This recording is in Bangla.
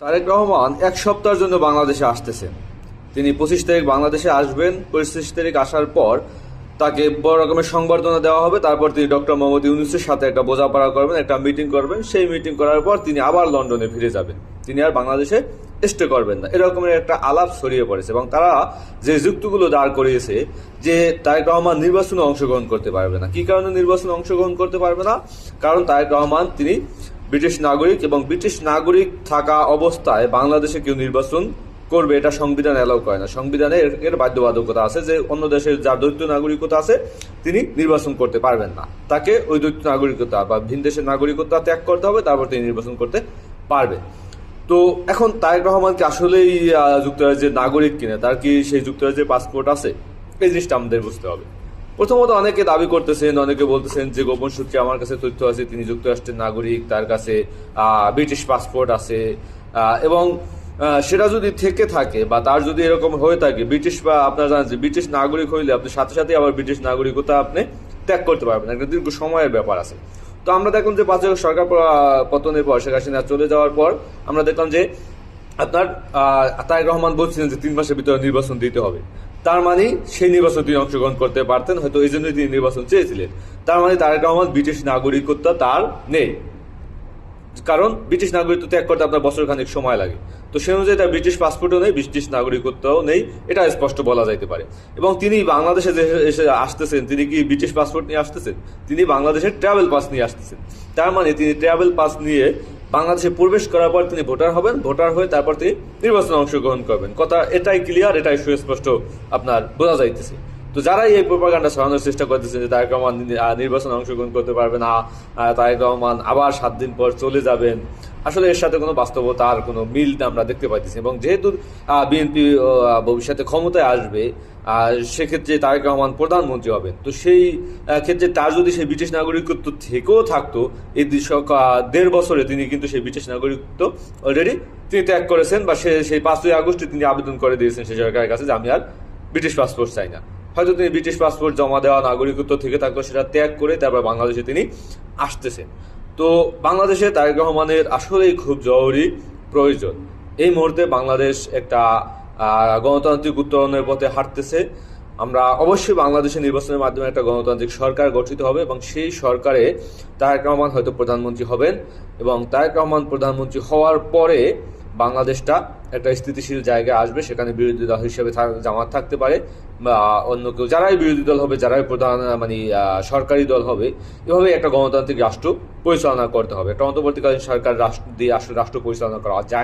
তারেক রহমান এক সপ্তাহের জন্য বাংলাদেশে আসতেছেন। তিনি 25 তারিখ বাংলাদেশে আসবেন। 25 তারিখ আসার পর তাকে বড় রকমের সংবর্ধনা দেওয়া হবে। তারপর তিনি ডক্টর মোহাম্মদ ইউনূসের সাথে একটা বোঝাপড়া করবেন, একটা মিটিং করবেন। সেই মিটিং করার পর তিনি আবার লন্ডনে ফিরে যাবেন। তিনি আর বাংলাদেশে স্টে করবেন না, এরকমের একটা আলাপ ছড়িয়ে পড়েছে। এবং তারা যে যুক্তিগুলো দাঁড় করিয়েছে যে তারেক রহমান নির্বাচনে অংশগ্রহণ করতে পারবে না। কি কারণে নির্বাচনে অংশগ্রহণ করতে পারবে না? কারণ তারেক রহমান তিনি ব্রিটিশ নাগরিক, এবং ব্রিটিশ নাগরিক থাকা অবস্থায় বাংলাদেশে কেউ নির্বাচন করবে এটা সংবিধান অ্যালাউ করে না। সংবিধানে এর বাধ্যবাধকতা আছে যে অন্য দেশের যার দ্বৈত নাগরিকতা আছে তিনি নির্বাচন করতে পারবেন না। তাকে ওই দ্বৈত নাগরিকতা বা ভিন দেশের নাগরিকতা ত্যাগ করতে হবে, তারপর তিনি নির্বাচন করতে পারবে। তো এখন তারেক রহমান কি আসলেই যুক্তরাজ্যের নাগরিক কিনা, তার কি সেই যুক্তরাজ্যের পাসপোর্ট আছে, এই জিনিসটা আমাদের বুঝতে হবে। প্রথমত অনেকে দাবি করতেছেন, অনেকে বলতেছেন যে গোপন সূত্রে আমার কাছে তথ্য আছে তিনি যুক্তরাষ্ট্রের নাগরিক, তার কাছে ব্রিটিশ পাসপোর্ট আছে। এবং সেটা যদি থেকে থাকে বা তার যদি এরকম হয়ে থাকে, ব্রিটিশ বা আপনারা জানেন যে ব্রিটিশ নাগরিক হইলে আপনি সাথে সাথে আবার ব্রিটিশ নাগরিকতা আপনি ত্যাগ করতে পারবেন, একটা দীর্ঘ সময়ের ব্যাপার আছে। তো আমরা দেখলাম যে 5 আগস্ট সরকার পতনের পর, শেখ হাসিনা চলে যাওয়ার পর আমরা দেখলাম যে আপনার তারেক রহমান বলছিলেন যে 3 মাসের ভিতরে নির্বাচন দিতে হবে। তার মানে সেই নির্বাচন তিনি অংশগ্রহণ করতে পারতেন, হয়তো এই জন্যই তিনি নির্বাচন চেয়েছিলেন। তার মানে তারেক রহমান ব্রিটিশ নাগরিকত্ব তার নেই, কারণ ব্রিটিশ নাগরিকত্ব ত্যাগ করতে আপনার বছর খানিক সময় লাগে। তো সেই অনুযায়ী তার ব্রিটিশ পাসপোর্টও নেই, ব্রিটিশ নাগরিকত্বও নেই, এটা স্পষ্ট বলা যাইতে পারে। এবং তিনি বাংলাদেশে যে এসে আসতেছেন, তিনি কি ব্রিটিশ পাসপোর্ট নিয়ে আসতেছেন? তিনি বাংলাদেশের ট্রাভেল পাস নিয়ে আসতেছেন। তার মানে তিনি ট্রাভেল পাস নিয়ে বাংলাদেশে প্রবেশ করার পর তিনি ভোটার হবেন, ভোটার হয়ে তারপর তিনি নির্বাচনে অংশগ্রহণ করবেন। কথা এটাই ক্লিয়ার, এটাই সুস্পষ্ট আপনার বোঝা যাইতেছে। তো যারাই এই প্রোপাগান্ডা ছড়ানোর চেষ্টা করতেছেন যে তারেক রহমান নির্বাচনে অংশগ্রহণ করতে পারবে না, তারেক রহমান আবার 7 দিন পর চলে যাবেন, আসলে এর সাথে কোনো বাস্তবতা আর কোনো মিল আমরা দেখতে পাইতেছি। এবং যেহেতু বিএনপি ভবিষ্যতে ক্ষমতায় আসবে, সেক্ষেত্রে তারেক রহমান প্রধানমন্ত্রী হবেন। তো সেই ক্ষেত্রে তার যদি সেই ব্রিটিশ নাগরিকত্ব থেকেও থাকতো, এই 1.5 বছরে তিনি কিন্তু সেই ব্রিটিশ নাগরিকত্ব অলরেডি তিনি ত্যাগ করেছেন, বা সেই 5ই আগস্টে তিনি আবেদন করে দিয়েছেন সেই সরকারের কাছে যে আমি আর ব্রিটিশ পাসপোর্ট চাই না। হয়তো তিনি ব্রিটিশ পাসপোর্ট জমা দেওয়া নাগরিকত্ব থেকে থাকতো, সেটা ত্যাগ করে তারপর বাংলাদেশে তিনি আসতেছেন। তো বাংলাদেশে তারেক রহমানের আসলেই খুব জরুরি প্রয়োজন। এই মুহূর্তে বাংলাদেশ একটা গণতান্ত্রিক উত্তরণের পথে হাঁটতেছে। আমরা অবশ্যই বাংলাদেশে নির্বাচনের মাধ্যমে একটা গণতান্ত্রিক সরকার গঠিত হবে, এবং সেই সরকারে তারেক রহমান হয়তো প্রধানমন্ত্রী হবেন। এবং তারেক রহমান প্রধানমন্ত্রী হওয়ার পরে বাংলাদেশটা একটা স্থিতিশীল জায়গায় আসবে। সেখানে বিরোধী দল হিসেবে জামাত থাকতে পারে, বা অন্য কেউ, যারাই বিরোধী দল হবে, যারাই প্রধান সরকারি দল হবে, এভাবে একটা গণতান্ত্রিক রাষ্ট্র পরিচালনা করতে হবে। একটা অন্তর্বর্তীকালীন সরকার রাষ্ট্র দিয়ে আসলে রাষ্ট্র পরিচালনা করা যায়।